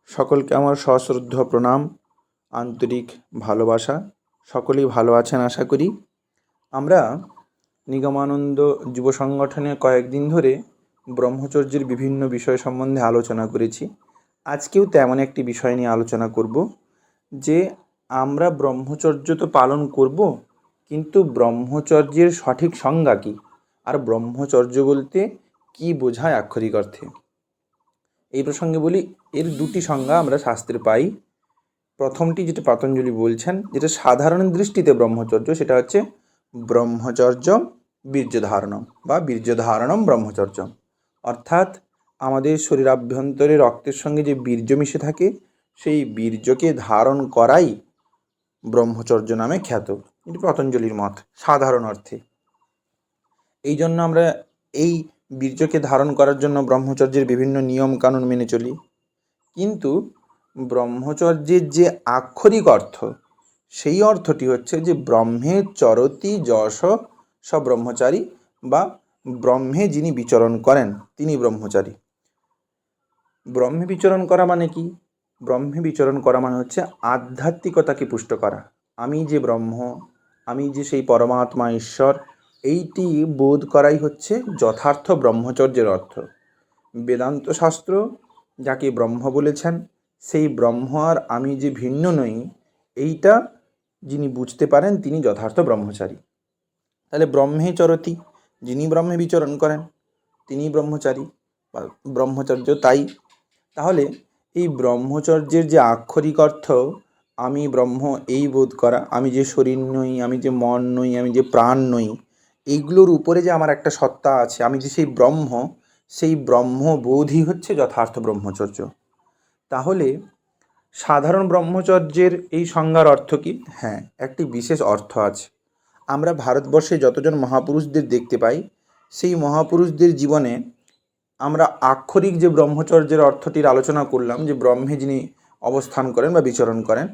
সকলকে আমার সশ্রদ্ধ প্রণাম, আন্তরিক ভালোবাসা। সকলেই ভালো আছেন আশা করি। আমরা নিগমানন্দ যুব সংগঠনে কয়েকদিন ধরে ব্রহ্মচর্যের বিভিন্ন বিষয় সম্বন্ধে আলোচনা করেছি। আজকেও তেমন একটি বিষয় নিয়ে আলোচনা করব যে আমরা ব্রহ্মচর্য তো পালন করব, কিন্তু ব্রহ্মচর্যের সঠিক সংজ্ঞা কী, আর ব্রহ্মচর্য বলতে কী বোঝায় আক্ষরিক অর্থে। এই প্রসঙ্গে বলি, এর দুটি সংজ্ঞা আমরা শাস্ত্রে পাই। প্রথমটি যেটা পতঞ্জলি বলছেন, যেটা সাধারণ দৃষ্টিতে ব্রহ্মচর্য, সেটা হচ্ছে ব্রহ্মচর্য বীর্যধারণম বা বীর্যধারণম ব্রহ্মচর্য। অর্থাৎ আমাদের শরীরাভ্যন্তরে রক্তের সঙ্গে যে বীর্য মিশে থাকে, সেই বীর্যকে ধারণ করাই ব্রহ্মচর্য নামে খ্যাত। এটি পতঞ্জলির মত সাধারণ অর্থে। এই জন্য আমরা এই বীর্যকে ধারণ করার জন্য ব্রহ্মচর্যের বিভিন্ন নিয়ম কানুন মেনে চলি। কিন্তু ব্রহ্মচর্যের যে আক্ষরিক অর্থ, সেই অর্থটি হচ্ছে যে ব্রহ্মে চরতি যশ স ব্রহ্মচারী, বা ব্রহ্মে যিনি বিচরণ করেন তিনি ব্রহ্মচারী। ব্রহ্মে বিচরণ করা মানে কি? ব্রহ্মে বিচরণ করা মানে হচ্ছে আধ্যাত্মিকতাকে পুষ্ট করা। আমি যে ব্রহ্ম, আমি যে সেই পরমাত্মা ঈশ্বর, এইটি বোধ করাই হচ্ছে যথার্থ ব্রহ্মচর্যের অর্থ। বেদান্ত শাস্ত্র যাকে ব্রহ্ম বলেছেন, সেই ব্রহ্ম আর আমি যে ভিন্ন নই, এইটা যিনি বুঝতে পারেন তিনি যথার্থ ব্রহ্মচারী। তাহলে ব্রহ্মে চরতি, যিনি ব্রহ্মে বিচরণ করেন তিনি ব্রহ্মচারী বা ব্রহ্মচর্য। তাহলে এই ব্রহ্মচর্যের যে আক্ষরিক অর্থ, আমি ব্রহ্ম এই বোধ করা, আমি যে শরীর নই, আমি যে মন নই, আমি যে প্রাণ নই, এইগুলোর উপরে যে আমার একটা সত্তা আছে, আমি যে সেই ব্রহ্ম, সেই ব্রহ্মবোধই হচ্ছে যথার্থ ব্রহ্মচর্য। তাহলে সাধারণ ব্রহ্মচর্যের এই সংজ্ঞার অর্থ কি? হ্যাঁ, একটি বিশেষ অর্থ আছে। আমরা ভারতবর্ষে যতজন মহাপুরুষদের দেখতে পাই, সেই মহাপুরুষদের জীবনে আমরা আক্ষরিক যে ব্রহ্মচর্যের অর্থটির আলোচনা করলাম, যে ব্রহ্মে যিনি অবস্থান করেন বা বিচরণ করেন,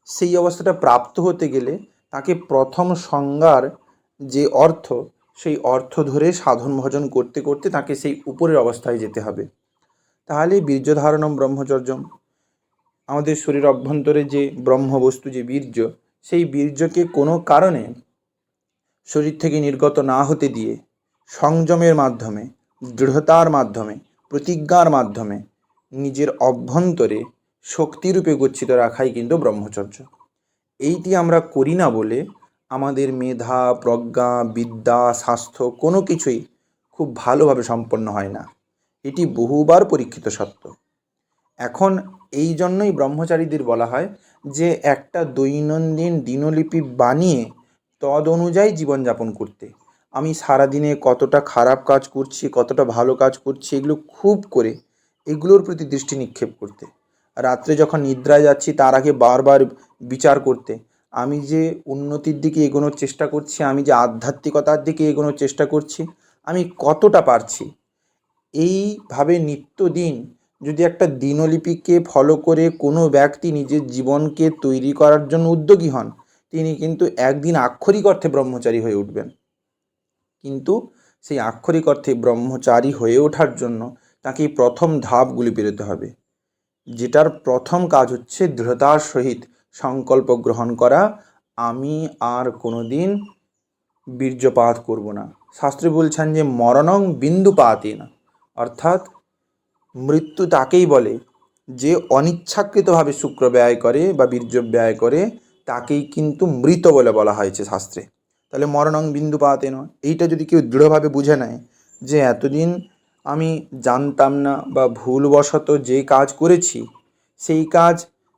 সেই অবস্থাটা প্রাপ্ত হতে গেলে তাকে প্রথম সংজ্ঞার যে অর্থ, সেই অর্থ ধরে সাধন ভজন করতে করতে তাকে সেই উপরের অবস্থায় যেতে হবে। তাহলে বীর্যধারণম ব্রহ্মচর্যম, আমাদের শরীর অভ্যন্তরে যে ব্রহ্মবস্তু, যে বীর্য, সেই বীর্যকে কোনো কারণে শরীর থেকে নির্গত না হতে দিয়ে সংযমের মাধ্যমে, দৃঢ়তার মাধ্যমে, প্রতিজ্ঞার মাধ্যমে নিজের অভ্যন্তরে শক্তিরূপে গচ্ছিত রাখাই কিন্তু ব্রহ্মচর্য। এইটি আমরা করি না বলে আমাদের মেধা, প্রজ্ঞা, বিদ্যা, স্বাস্থ্য কোনো কিছুই খুব ভালোভাবে সম্পন্ন হয় না। এটি বহুবার পরীক্ষিত সত্য। এখন এই জন্যই ব্রহ্মচারীদের বলা হয় যে একটা দৈনন্দিন দিনলিপি বানিয়ে তদ অনুযায়ী জীবনযাপন করতে। আমি সারাদিনে কতটা খারাপ কাজ করছি, কতটা ভালো কাজ করছি, এগুলো খুব করে এগুলোর প্রতি দৃষ্টি নিক্ষেপ করতে। রাত্রে যখন নিদ্রায় যাচ্ছি তার আগে বারবার বিচার করতে, আমি যে উন্নতির দিকে এগোনোর চেষ্টা করছি, আমি যে আধ্যাত্মিকতার দিকে এগোনোর চেষ্টা করছি, আমি কতটা পারছি। এইভাবে নিত্যদিন যদি একটা দিনলিপিকে ফলো করে কোনো ব্যক্তি নিজের জীবনকে তৈরি করার জন্য উদ্যোগী হন, তিনি কিন্তু একদিন আক্ষরিক অর্থে ব্রহ্মচারী হয়ে উঠবেন। কিন্তু সেই আক্ষরিক অর্থে ব্রহ্মচারী হয়ে ওঠার জন্য তাকে এই প্রথম ধাপগুলি পেরোতে হবে, যেটার প্রথম কাজ হচ্ছে দৃঢ়তার সহিত সংকল্প গ্রহণ করা, আমি আর কোনো দিন বীর্যপাত করব না। শাস্ত্রে বলছেন যে মরণং বিন্দুপাতেন, অর্থাৎ মৃত্যু তাকেই বলে যে অনিচ্ছাকৃতভাবে শুক্র ব্যয় করে বা বীর্য ব্যয় করে, তাকেই কিন্তু মৃত বলে বলা হয়েছে শাস্ত্রে। তাহলে মরণং বিন্দুপাতেন, এইটা যদি কেউ দৃঢ়ভাবে বুঝে নেয় যে এতদিন আমি জানতাম না বা ভুলবশত যে কাজ করেছি, সেই কাজ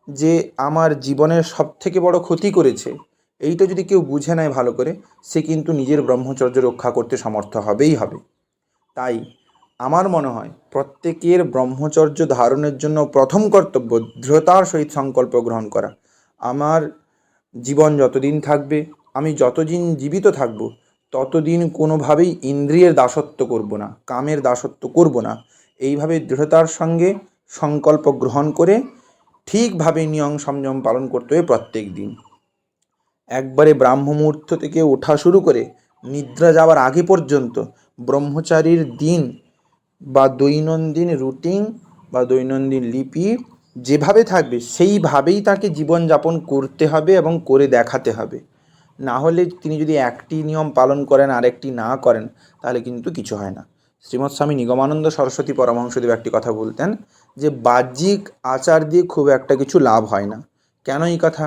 যে আমার জীবনের সবথেকে বড় ক্ষতি করেছে, এইটা যদি কেউ বুঝে নেয় ভালো করে, সে কিন্তু নিজের ব্রহ্মচর্য রক্ষা করতে সমর্থ হবেই হবে। তাই আমার মনে হয় প্রত্যেকের ব্রহ্মচর্য ধারণের জন্য প্রথম কর্তব্য দৃঢ়তার সহিত সংকল্প গ্রহণ করা। আমার জীবন যতদিন থাকবে, আমি যতদিন জীবিত থাকব, ততদিন কোনোভাবেই ইন্দ্রিয়ের দাসত্ব করব না, কামের দাসত্ব করব না। এইভাবে দৃঢ়তার সঙ্গে সংকল্প গ্রহণ করে ঠিকভাবে নিয়ম সংযম পালন করতে হবে প্রত্যেক দিন। একবারে ব্রাহ্ম মুহূর্ত থেকে ওঠা শুরু করে নিদ্রা যাওয়ার আগে পর্যন্ত ব্রহ্মচারীর দিন বা দৈনন্দিন রুটিন বা দৈনন্দিন লিপি যেভাবে থাকবে সেইভাবেই তাকে জীবনযাপন করতে হবে এবং করে দেখাতে হবে। না হলে তিনি যদি একটি নিয়ম পালন করেন আরেকটি না করেন, তাহলে কিন্তু কিছু হয় না। শ্রীমৎ স্বামী নিগমানন্দ সরস্বতী পরমহংসদেব একটি কথা বলতেন যে বাহ্যিক আচার দিয়ে খুব একটা কিছু লাভ হয় না। কেন এই কথা?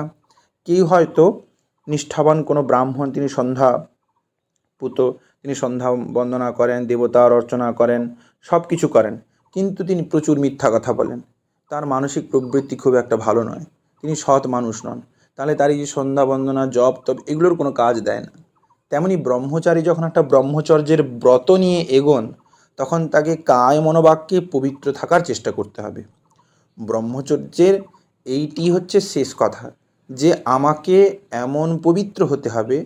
কেউ হয়তো নিষ্ঠাবান কোনো ব্রাহ্মণ, তিনি তিনি সন্ধ্যা বন্দনা করেন, দেবতার অর্চনা করেন, সব কিছু করেন, কিন্তু তিনি প্রচুর মিথ্যা কথা বলেন, তার মানসিক প্রবৃত্তি খুব একটা ভালো নয়, তিনি সৎ মানুষ নন, তাহলে তার এই যে সন্ধ্যা বন্দনা, জপ তপ, এগুলোর কোনো কাজ দেয় না। তেমনি ব্রহ্মচারী যখন একটা ব্রহ্মচর্যের ব্রত নিয়ে এগোন, তখন তাকে কায় মনোবাক্যে পবিত্র থাকার চেষ্টা করতে হবে। ব্রহ্মচর্যের এইটি হচ্ছে শেষ কথা, যে আমাকে এমন পবিত্র হতে হবে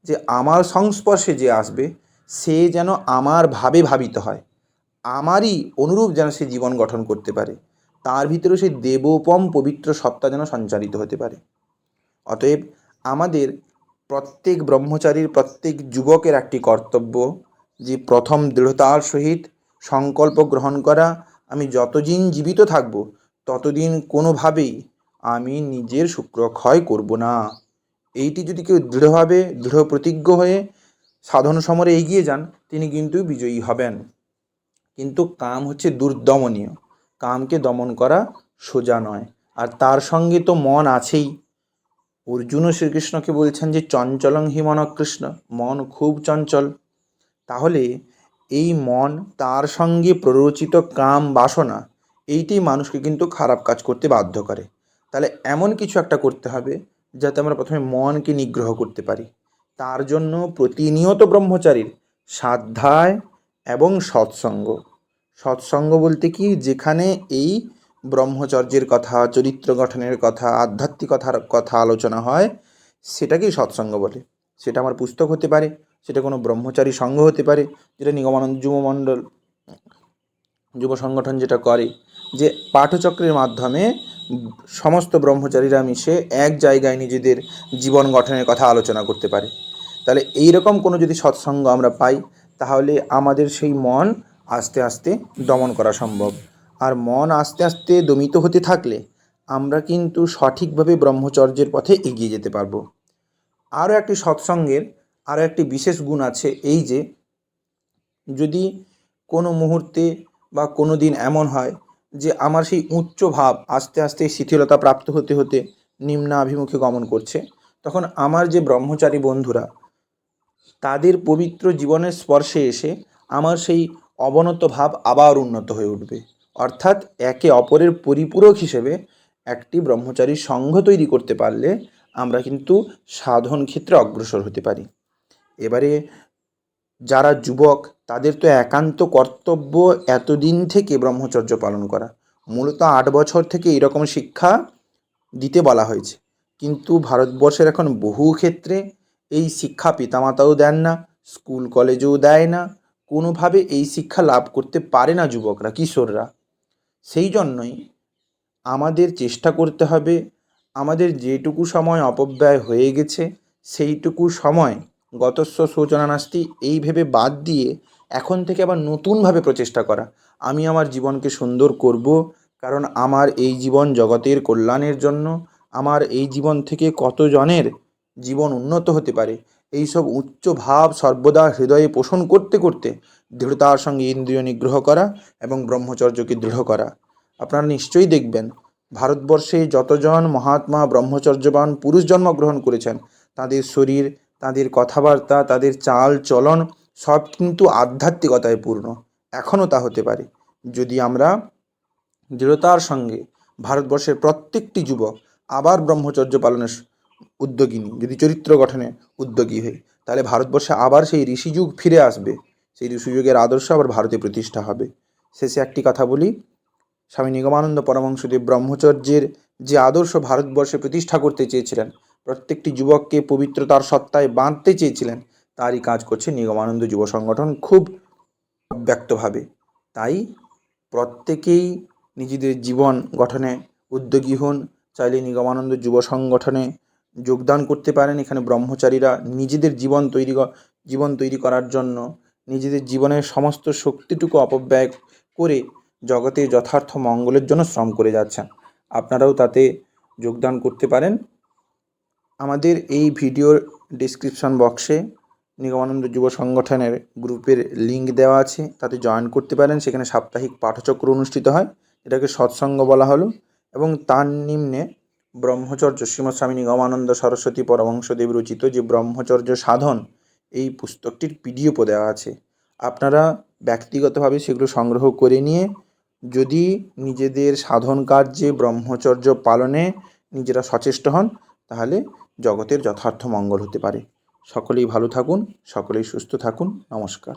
যে আমার সংস্পর্শে যে আসবে সে যেন আমার ভাবে ভাবিত হয়, আমারই অনুরূপ যেন সে জীবন গঠন করতে পারে, তার ভিতরে সেই দেবোপম পবিত্র সত্তা যেন সঞ্চারিত হতে পারে। অতএব আমাদের প্রত্যেক ব্রহ্মচারীর, প্রত্যেক যুবকের একটি কর্তব্য যে প্রথম দৃঢ়তার সহিত সংকল্প গ্রহণ করা, আমি যতদিন জীবিত থাকব ততদিন কোনোভাবেই আমি নিজের শুক্রক্ষয় করব না। এইটি যদি কেউ দৃঢ়ভাবে দৃঢ় প্রতিজ্ঞ হয়ে সাধন সমরে এগিয়ে যান, তিনি কিন্তু বিজয়ী হবেন। কিন্তু কাম হচ্ছে দুর্দমনীয়, কামকে দমন করা সোজা নয়। আর তার সঙ্গে তো মন আছেই। অর্জুনও শ্রীকৃষ্ণকে বলছেন যে চঞ্চলং হি মন কৃষ্ণ, মন খুব চঞ্চল। তাহলে এই মন, তার সঙ্গে প্ররোচিত কাম বাসনা, এইটি মানুষকে কিন্তু খারাপ কাজ করতে বাধ্য করে। তাহলে এমন কিছু একটা করতে হবে যাতে আমরা প্রথমে মনকে নিগ্রহ করতে পারি। তার জন্য প্রতিনিয়ত ব্রহ্মচারীর স্বাধ্যায় এবং সৎসঙ্গ। সৎসঙ্গ বলতে কি, যেখানে এই ব্রহ্মচর্যের কথা, চরিত্র গঠনের কথা, আধ্যাত্মিকতার কথা আলোচনা হয়, সেটাকেই সৎসঙ্গ বলে। সেটা আমার পুস্তক হতে পারে, সেটা কোনো ব্রহ্মচারী সংঘ হতে পারে, যেটা নিগমানন্দ যুব সংগঠন যেটা করে, যে পাঠচক্রের মাধ্যমে সমস্ত ব্রহ্মচারীরা মিশে এক জায়গায় নিজেদের জীবন গঠনের কথা আলোচনা করতে পারে। তাহলে এই রকম কোনো যদি সৎসঙ্গ আমরা পাই, তাহলে আমাদের সেই মন আস্তে আস্তে দমন করা সম্ভব। আর মন আস্তে আস্তে দমিত হতে থাকলে আমরা কিন্তু সঠিকভাবে ব্রহ্মচর্যের পথে এগিয়ে যেতে পারবো। আরও একটি সৎসঙ্গের আরও একটি বিশেষ গুণ আছে, এই যে যদি কোনো মুহূর্তে বা কোনো দিন এমন হয় যে আমার সেই উচ্চ ভাব আস্তে আস্তে শিথিলতা প্রাপ্ত হতে হতে নিম্নাভিমুখে গমন করছে, তখন আমার যে ব্রহ্মচারী বন্ধুরা, তাদের পবিত্র জীবনের স্পর্শে এসে আমার সেই অবনত ভাব আবার উন্নত হয়ে উঠবে। অর্থাৎ একে অপরের পরিপূরক হিসেবে একটি ব্রহ্মচারী সংঘ তৈরি করতে পারলে আমরা কিন্তু সাধন ক্ষেত্রে অগ্রসর হতে পারি। এবারে যারা যুবক, তাদের তো একান্ত কর্তব্য এতদিন থেকে ব্রহ্মচর্য পালন করা। মূলত 8 বছর থেকে এরকম শিক্ষা দিতে বলা হয়েছে, কিন্তু ভারতবর্ষের এখন বহু ক্ষেত্রে এই শিক্ষা পিতামাতাও দেন না, স্কুল কলেজেও দেয় না, কোনোভাবে এই শিক্ষা লাভ করতে পারে না যুবকরা, কিশোররা। সেই জন্যই আমাদের চেষ্টা করতে হবে, আমাদের যেটুকু সময় অপব্যয় হয়ে গেছে সেইটুকু সময় গতস্য শোচনা নাস্তি এই ভেবে বাদ দিয়ে এখন থেকে আবার নতুনভাবে প্রচেষ্টা করা। আমি আমার জীবনকে সুন্দর করব, কারণ আমার এই জীবন জগতের কল্যাণের জন্য, আমার এই জীবন থেকে কতজনের জীবন উন্নত হতে পারে, এই সব উচ্চ ভাব সর্বদা হৃদয়ে পোষণ করতে করতে দৃঢ়তার সঙ্গে ইন্দ্রিয় নিগ্রহ করা এবং ব্রহ্মচর্যকে দৃঢ় করা। আপনারা নিশ্চয়ই দেখবেন ভারতবর্ষে যতজন মহাত্মা ব্রহ্মচর্যবান পুরুষ জন্মগ্রহণ করেছেন, তাদের শরীর, তাদের কথাবার্তা, তাদের চাল চলন সব কিন্তু আধ্যাত্মিকতায় পূর্ণ। এখনও তা হতে পারে যদি আমরা দৃঢ়তার সঙ্গে ভারতবর্ষের প্রত্যেকটি যুবক আবার ব্রহ্মচর্য পালনের উদ্যোগী নিই, যদি চরিত্র গঠনে উদ্যোগী হই, তাহলে ভারতবর্ষে আবার সেই ঋষিযুগ ফিরে আসবে, সেই ঋষিযুগের আদর্শ আবার ভারতে প্রতিষ্ঠা হবে। শেষে একটি কথা বলি, স্বামী নিগমানন্দ পরমহংসদেব ব্রহ্মচর্যের যে আদর্শ ভারতবর্ষে প্রতিষ্ঠা করতে চেয়েছিলেন, প্রত্যেকটি যুবককে পবিত্রতার সত্তায় বাঁধতে চেয়েছিলেন, তারই কাজ করছে নিগমানন্দ যুব সংগঠন খুব ব্যক্তভাবে। তাই প্রত্যেকেই নিজেদের জীবন গঠনে উদ্যোগী হন। চাইলে নিগমানন্দ যুব সংগঠনে যোগদান করতে পারেন। এখানে ব্রহ্মচারীরা নিজেদের জীবন তৈরি করার জন্য নিজেদের জীবনের সমস্ত শক্তিটুকু অপব্যয় করে জগতে যথার্থ মঙ্গলের জন্য শ্রম করে যাচ্ছেন। আপনারাও তাতে যোগদান করতে পারেন। আমাদের এই ভিডিওর ডেসক্রিপশন বক্সে নিগমানন্দ যুব সংগঠনের গ্রুপের লিঙ্ক দেওয়া আছে, তাতে জয়েন করতে পারেন। সেখানে সাপ্তাহিক পাঠচক্র অনুষ্ঠিত হয়, এটাকে সৎসঙ্গ বলা হলো। এবং তার নিম্নে ব্রহ্মচর্য শ্রীমৎ স্বামী নিগমানন্দ সরস্বতী পরমহংসদেব রচিত যে ব্রহ্মচর্য সাধন, এই পুস্তকটির পিডিএফও দেওয়া আছে। আপনারা ব্যক্তিগতভাবে সেগুলো সংগ্রহ করে নিয়ে যদি নিজেদের সাধন কার্যে ব্রহ্মচর্য পালনে নিজেরা সচেষ্ট হন, তাহলে জগতের যথার্থ মঙ্গল হতে পারে। সকলেই ভালো থাকুন, সকলেই সুস্থ থাকুন। নমস্কার।